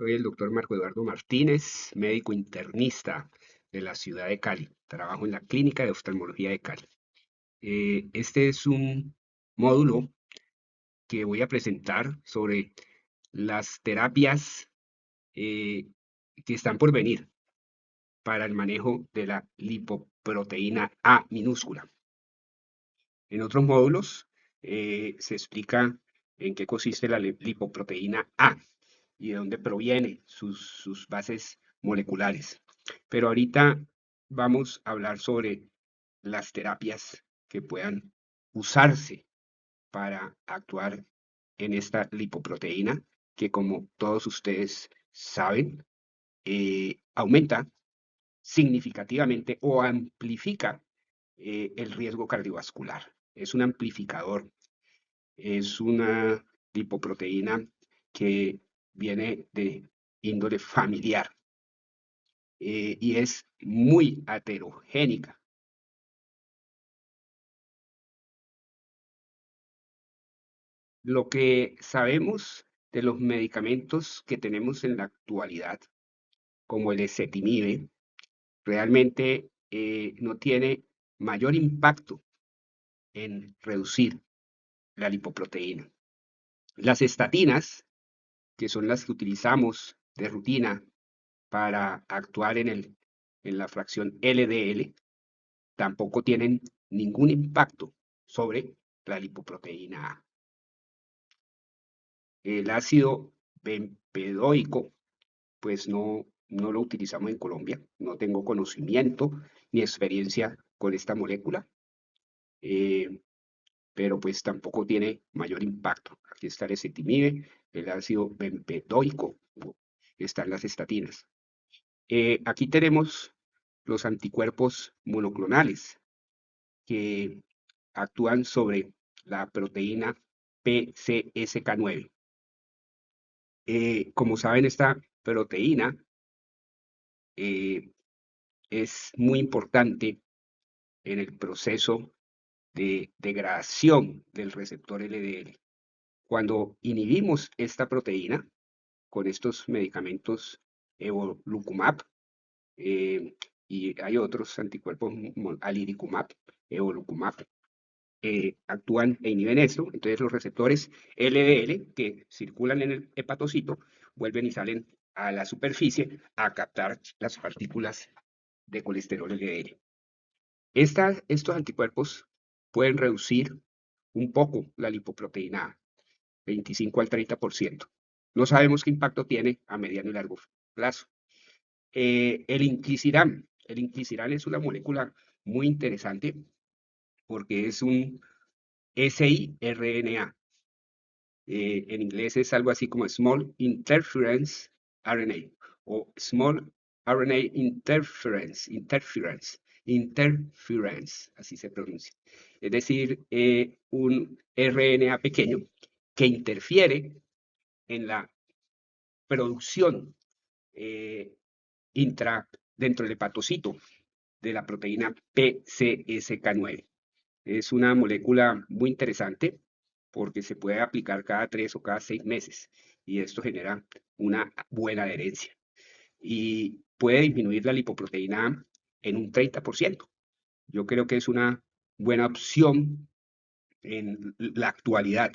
Soy el doctor Marco Eduardo Martínez, médico internista de la ciudad de Cali. Trabajo en la Clínica de Oftalmología de Cali. Este es un módulo que voy a presentar sobre las terapias eh, que están por venir para el manejo de la lipoproteína A minúscula. En otros módulos se explica en qué consiste la lipoproteína A y de dónde proviene sus bases moleculares. Pero ahorita vamos a hablar sobre las terapias que puedan usarse para actuar en esta lipoproteína que, como todos ustedes saben, aumenta significativamente o amplifica el riesgo cardiovascular. Es un amplificador, es una lipoproteína que viene de índole familiar y es muy heterogénica. Lo que sabemos de los medicamentos que tenemos en la actualidad, como el ezetimibe, realmente no tiene mayor impacto en reducir la lipoproteína. Las estatinas, que son las que utilizamos de rutina para actuar en la fracción LDL, tampoco tienen ningún impacto sobre la lipoproteína A. El ácido bempedoico, pues no lo utilizamos en Colombia, no tengo conocimiento ni experiencia con esta molécula, eh, pero pues tampoco tiene mayor impacto. Aquí está el ezetimibe, el ácido bempedoico, están las estatinas. Aquí tenemos los anticuerpos monoclonales que actúan sobre la proteína PCSK9. Como saben, esta proteína eh, es muy importante en el proceso de degradación del receptor LDL. Cuando inhibimos esta proteína con estos medicamentos evolocumab y hay otros anticuerpos, aliricumab, evolocumab, actúan e inhiben esto, entonces los receptores LDL que circulan en el hepatocito vuelven y salen a la superficie a captar las partículas de colesterol LDL. Estos anticuerpos pueden reducir un poco la lipoproteína A, 25 al 30%. No sabemos qué impacto tiene a mediano y largo plazo. El inclisiran es una molécula muy interesante porque es un siRNA. En inglés es algo así como Small Interference RNA o Small RNA Interference, así se pronuncia. Es decir, un RNA pequeño que interfiere en la producción eh, dentro del hepatocito de la proteína PCSK9. Es una molécula muy interesante porque se puede aplicar cada 3 o cada 6 meses y esto genera una buena adherencia y puede disminuir la lipoproteína en un 30%. Yo creo que es una buena opción en la actualidad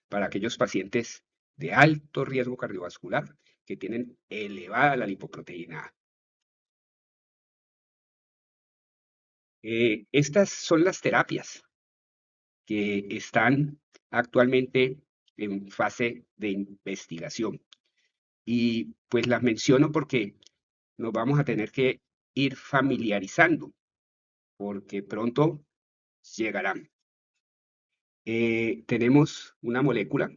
para aquellos pacientes de alto riesgo cardiovascular que tienen elevada la lipoproteína. Estas son las terapias que están actualmente en fase de investigación. Y pues las menciono porque nos vamos a tener que ir familiarizando, porque pronto llegarán. Tenemos una molécula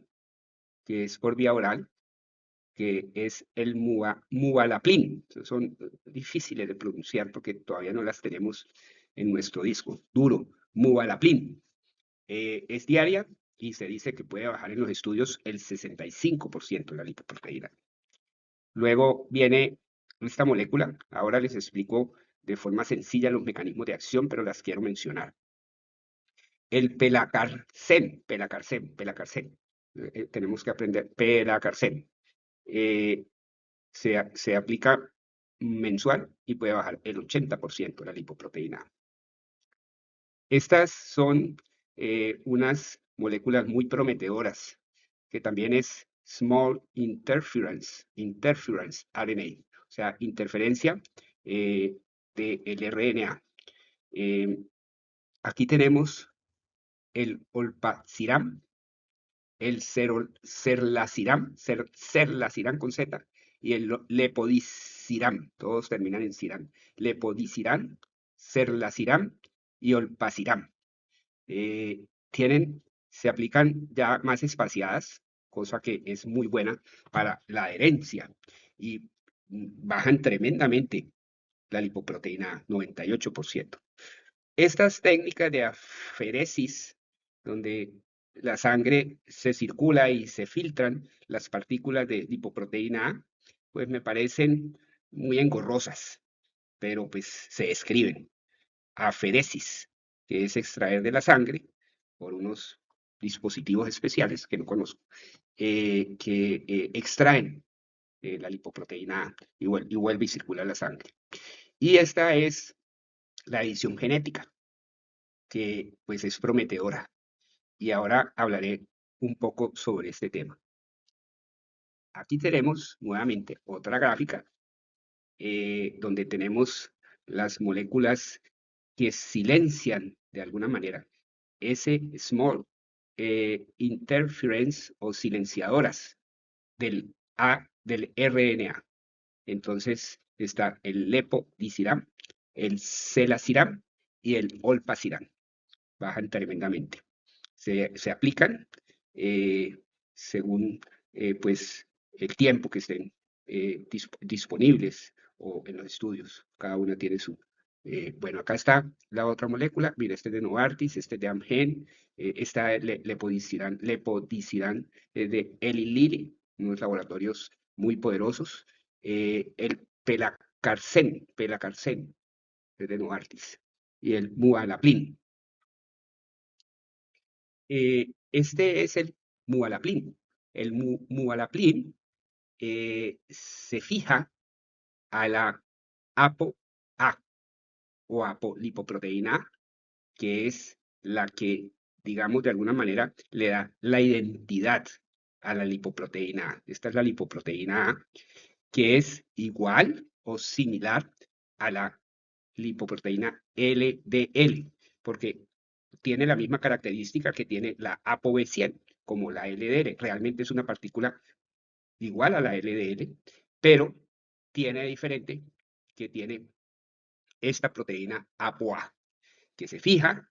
que es por vía oral, que es el muvalaplin. Son difíciles de pronunciar porque todavía no las tenemos en nuestro disco duro. Muvalaplin. Es diaria y se dice que puede bajar en los estudios el 65% de la lipoproteína. Luego viene esta molécula. Ahora les explico de forma sencilla los mecanismos de acción, pero las quiero mencionar. El pelacarsen. Tenemos que aprender pelacarsen. se aplica mensual y puede bajar el 80% la lipoproteína A. Estas son unas moléculas muy prometedoras, que también es Small Interference RNA, o sea, interferencia del RNA. Eh, Aquí tenemos el olpasiram, el serlaciram con Z, y el lepodisiram, todos terminan en siram. Lepodisiram, serlaciram y olpasiram. Se aplican ya más espaciadas, cosa que es muy buena para la adherencia, y bajan tremendamente la lipoproteína, 98%. Estas técnicas de aferesis, donde la sangre se circula y se filtran las partículas de lipoproteína A, pues me parecen muy engorrosas, pero pues se escriben. Aferesis, que es extraer de la sangre por unos dispositivos especiales que no conozco, que extraen la lipoproteína A y vuelve y circula la sangre. Y esta es la edición genética, que pues es prometedora. Y ahora hablaré un poco sobre este tema. Aquí tenemos nuevamente otra gráfica donde tenemos las moléculas que silencian de alguna manera ese small interference o silenciadoras del RNA. Entonces está el lepodisiram, el celaciram y el olpasiram. Bajan tremendamente. Se aplican eh, según pues el tiempo que estén disponibles o en los estudios. Cada una tiene su. Bueno, acá está la otra molécula. Mira, este es de Novartis, este es de Amgen, esta lepodisiran de Eli Lilly, unos laboratorios muy poderosos. El pelacarsen es de Novartis, y el mualaplin. Este es el mualaplin. El mualaplin se fija a la ApoA o apolipoproteína A, que es la que, digamos, de alguna manera le da la identidad a la lipoproteína A. Esta es la lipoproteína A, que es igual o similar a la lipoproteína LDL, porque tiene la misma característica que tiene la ApoB100, como la LDL. Realmente es una partícula igual a la LDL, pero tiene diferente que tiene esta proteína ApoA, que se fija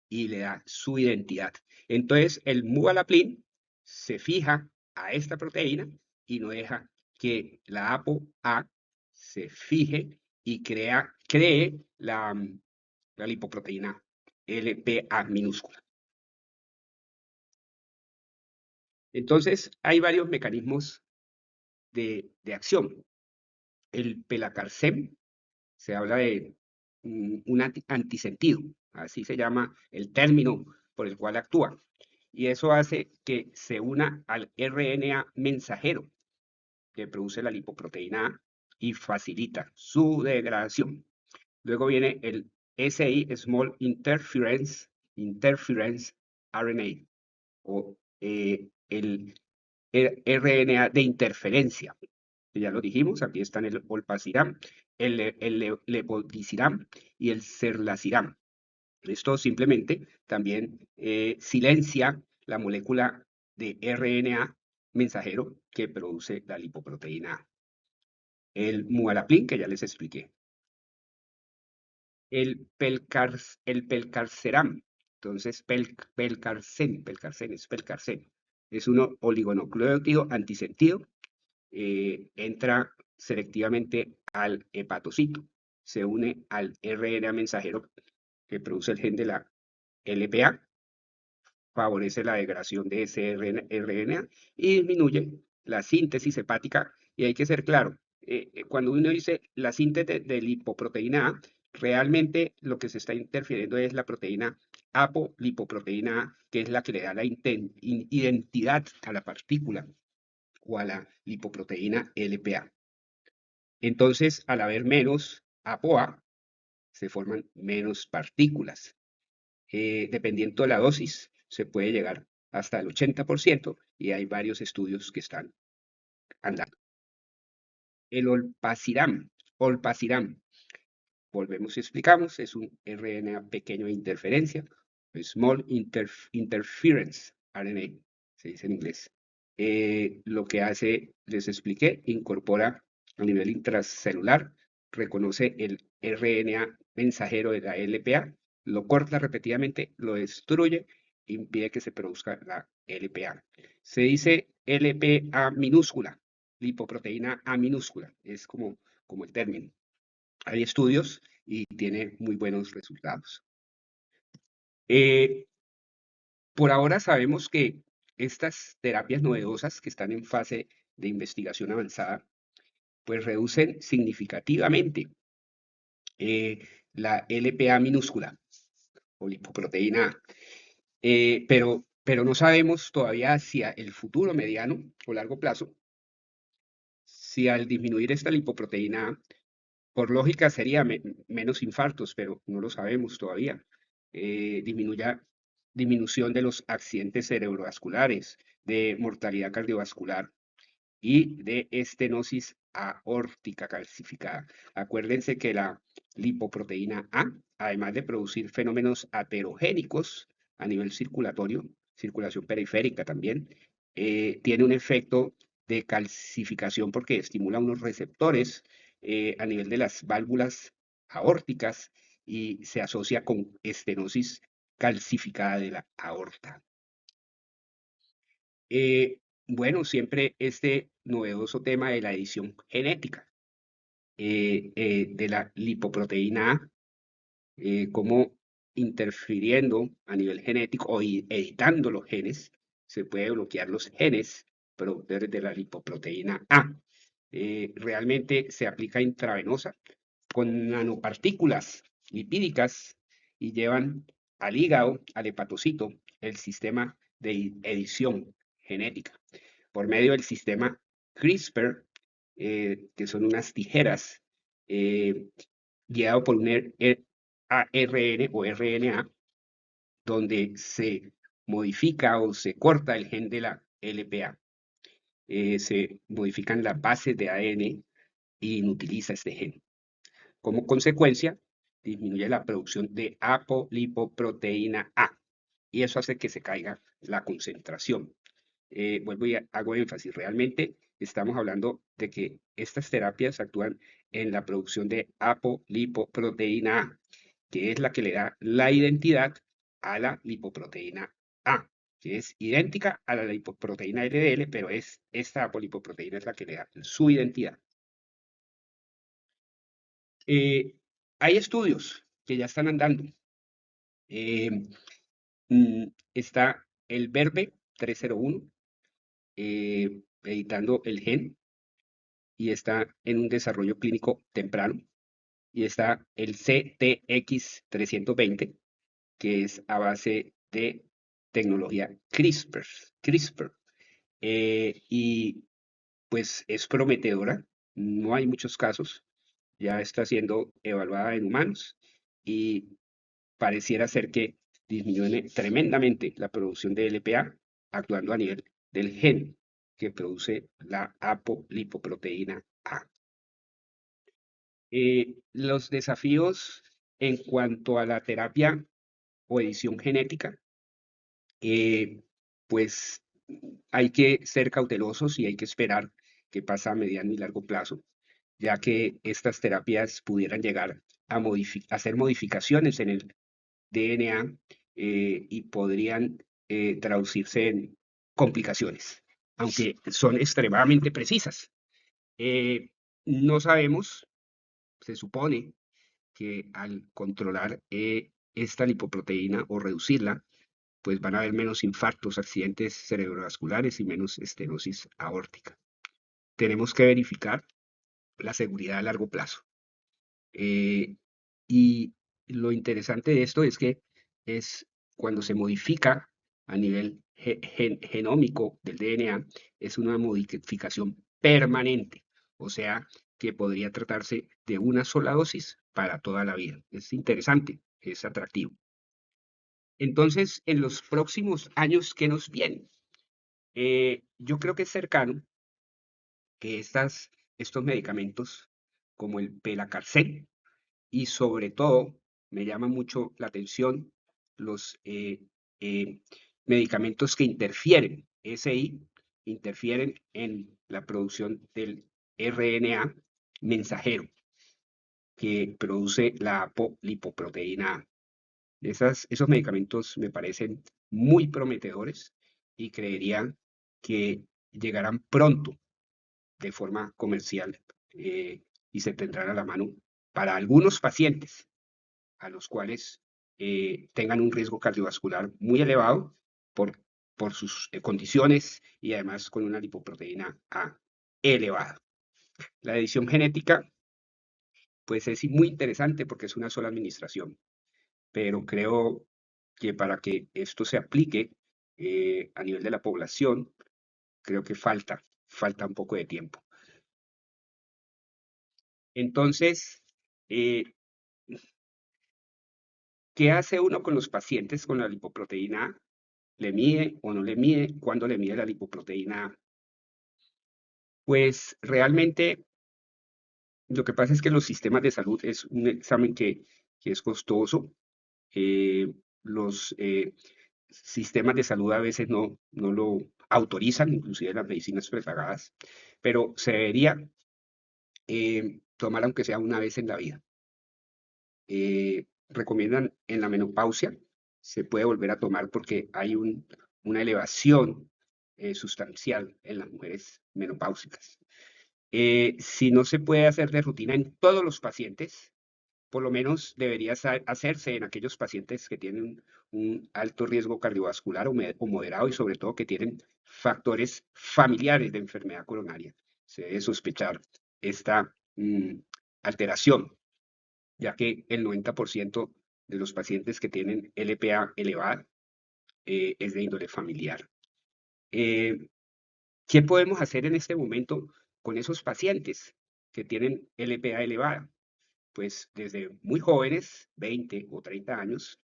y le da su identidad. Entonces, el mualaplin se fija a esta proteína y no deja que la ApoA se fije y cree la lipoproteína LPA minúscula. Entonces, hay varios mecanismos de acción. El pelacarsen, se habla de un antisentido, así se llama el término por el cual actúa. Y eso hace que se una al RNA mensajero que produce la lipoproteína A y facilita su degradación. Luego viene el SI, Small Interference RNA, o el RNA de interferencia, que ya lo dijimos. Aquí están el olpasiram, el lepodisiram y el serlaciram. Esto simplemente también silencia la molécula de RNA mensajero que produce la lipoproteína A. El mualaplin, que ya les expliqué. El pelcarceram, entonces pelcarcen, es un oligonucleótido antisentido, entra selectivamente al hepatocito, se une al RNA mensajero que produce el gen de la LPA, favorece la degradación de ese RNA y disminuye la síntesis hepática. Y hay que ser claro, cuando uno dice la síntesis de lipoproteína A, realmente lo que se está interfiriendo es la proteína apolipoproteína A, que es la que le da la identidad a la partícula o a la lipoproteína LPA. Entonces, al haber menos ApoA, se forman menos partículas. Dependiendo de la dosis, se puede llegar hasta el 80% y hay varios estudios que están andando. El olpasiram, volvemos y explicamos, es un RNA pequeño de interferencia, Small Interference RNA, se dice en inglés. Lo que hace, les expliqué, incorpora a nivel intracelular, reconoce el RNA mensajero de la LPA, lo corta repetidamente, lo destruye, impide que se produzca la LPA. Se dice LPA minúscula, lipoproteína A minúscula, es como el término. Hay estudios y tiene muy buenos resultados. Eh, por ahora sabemos que estas terapias novedosas que están en fase de investigación avanzada, pues reducen significativamente la LPA minúscula o lipoproteína A. Pero no sabemos todavía hacia el futuro mediano o largo plazo si al disminuir esta lipoproteína A, por lógica sería menos infartos, pero no lo sabemos todavía. Disminución de los accidentes cerebrovasculares, de mortalidad cardiovascular y de estenosis aórtica calcificada. Acuérdense que la lipoproteína A, además de producir fenómenos aterogénicos a nivel circulatorio, circulación periférica también, tiene un efecto de calcificación porque estimula unos receptores a nivel de las válvulas aórticas y se asocia con estenosis calcificada de la aorta. Bueno, siempre este novedoso tema de la edición genética de la lipoproteína A, cómo interfiriendo a nivel genético o editando los genes, se puede bloquear los genes productores de la lipoproteína A. Realmente se aplica intravenosa con nanopartículas lipídicas y llevan al hígado, al hepatocito, el sistema de edición genética por medio del sistema CRISPR, que son unas tijeras guiado por un ARN o RNA, donde se modifica o se corta el gen de la LPA. Se modifican las bases de ADN y inutiliza este gen. Como consecuencia, disminuye la producción de apolipoproteína A y eso hace que se caiga la concentración. Vuelvo y hago énfasis, realmente estamos hablando de que estas terapias actúan en la producción de apolipoproteína A, que es la que le da la identidad a la lipoproteína A, que es idéntica a la lipoproteína LDL, pero esta apolipoproteína es la que le da su identidad. Eh, Hay estudios que ya están andando. Eh, Está el VERBE 301 editando el gen y está en un desarrollo clínico temprano. Y está el CTX 320 que es a base de tecnología CRISPR. Y pues es prometedora, no hay muchos casos, ya está siendo evaluada en humanos y pareciera ser que disminuye tremendamente la producción de LPA, actuando a nivel del gen que produce la apolipoproteína A. Los desafíos en cuanto a la terapia o edición genética, eh, pues hay que ser cautelosos y hay que esperar qué pasa a mediano y largo plazo, ya que estas terapias pudieran llegar a hacer modificaciones en el DNA y podrían traducirse en complicaciones, aunque son extremadamente precisas. No sabemos, se supone que al controlar esta lipoproteína o reducirla, pues van a haber menos infartos, accidentes cerebrovasculares y menos estenosis aórtica. Tenemos que verificar la seguridad a largo plazo. Y lo interesante de esto es que es cuando se modifica a nivel genómico del DNA, es una modificación permanente. O sea, que podría tratarse de una sola dosis para toda la vida. Es interesante, es atractivo. Entonces, en los próximos años que nos vienen, yo creo que es cercano que estos medicamentos, como el Pelacarsen, y sobre todo me llama mucho la atención los eh, medicamentos que interfieren, SI, interfieren en la producción del RNA mensajero que produce la apolipoproteína A. Esos medicamentos me parecen muy prometedores y creería que llegarán pronto de forma comercial y se tendrán a la mano para algunos pacientes a los cuales tengan un riesgo cardiovascular muy elevado por, por sus condiciones y además con una lipoproteína A elevada. La edición genética, pues es muy interesante porque es una sola administración, pero creo que para que esto se aplique a nivel de la población, creo que falta un poco de tiempo. Entonces, eh, ¿qué hace uno con los pacientes con la lipoproteína A? ¿Le mide o no le mide? ¿Cuándo le mide la lipoproteína A? Pues realmente lo que pasa es que los sistemas de salud es un examen que es costoso. Los sistemas de salud a veces no lo autorizan, inclusive las medicinas prepagadas, pero se debería tomar aunque sea una vez en la vida. Recomiendan en la menopausia, se puede volver a tomar porque hay una elevación sustancial en las mujeres menopáusicas. Si no se puede hacer de rutina en todos los pacientes, por lo menos debería hacerse en aquellos pacientes que tienen un alto riesgo cardiovascular o moderado y sobre todo que tienen factores familiares de enfermedad coronaria. Se debe sospechar esta alteración, ya que el 90% de los pacientes que tienen LPA elevada es de índole familiar. Eh, ¿Qué podemos hacer en este momento con esos pacientes que tienen LPA elevada? Pues desde muy jóvenes, 20 o 30 años,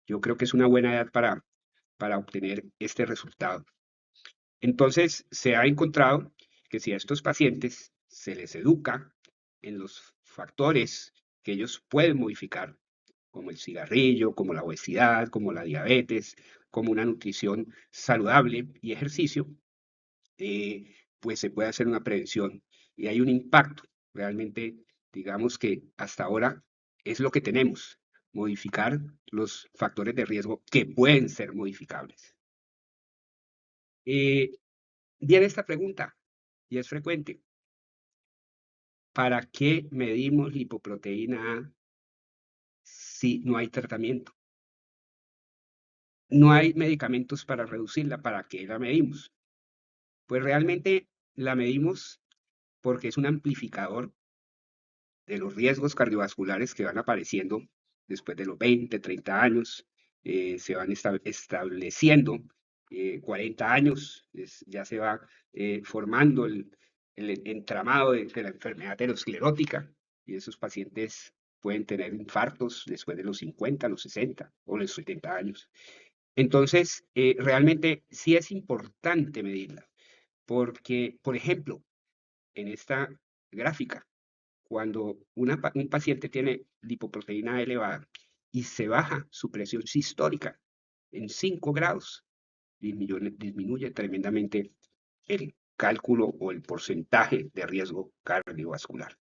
yo creo que es una buena edad para obtener este resultado. Entonces, se ha encontrado que si a estos pacientes se les educa en los factores que ellos pueden modificar, como el cigarrillo, como la obesidad, como la diabetes, como una nutrición saludable y ejercicio, pues se puede hacer una prevención y hay un impacto. Realmente, digamos que hasta ahora es lo que tenemos, modificar los factores de riesgo que pueden ser modificables. Eh, Viene esta pregunta, y es frecuente. ¿Para qué medimos lipoproteína A si no hay tratamiento? No hay medicamentos para reducirla. ¿Para qué la medimos? Pues realmente la medimos porque es un amplificador de los riesgos cardiovasculares que van apareciendo después de los 20, 30 años, se van estableciendo 40 años, ya se va formando el entramado de la enfermedad aterosclerótica y esos pacientes pueden tener infartos después de los 50, los 60 o los 70 años. Entonces, realmente sí es importante medirla, porque, por ejemplo, en esta gráfica, cuando un paciente tiene lipoproteína elevada y se baja su presión sistólica en 5 grados, disminuye tremendamente el cálculo o el porcentaje de riesgo cardiovascular.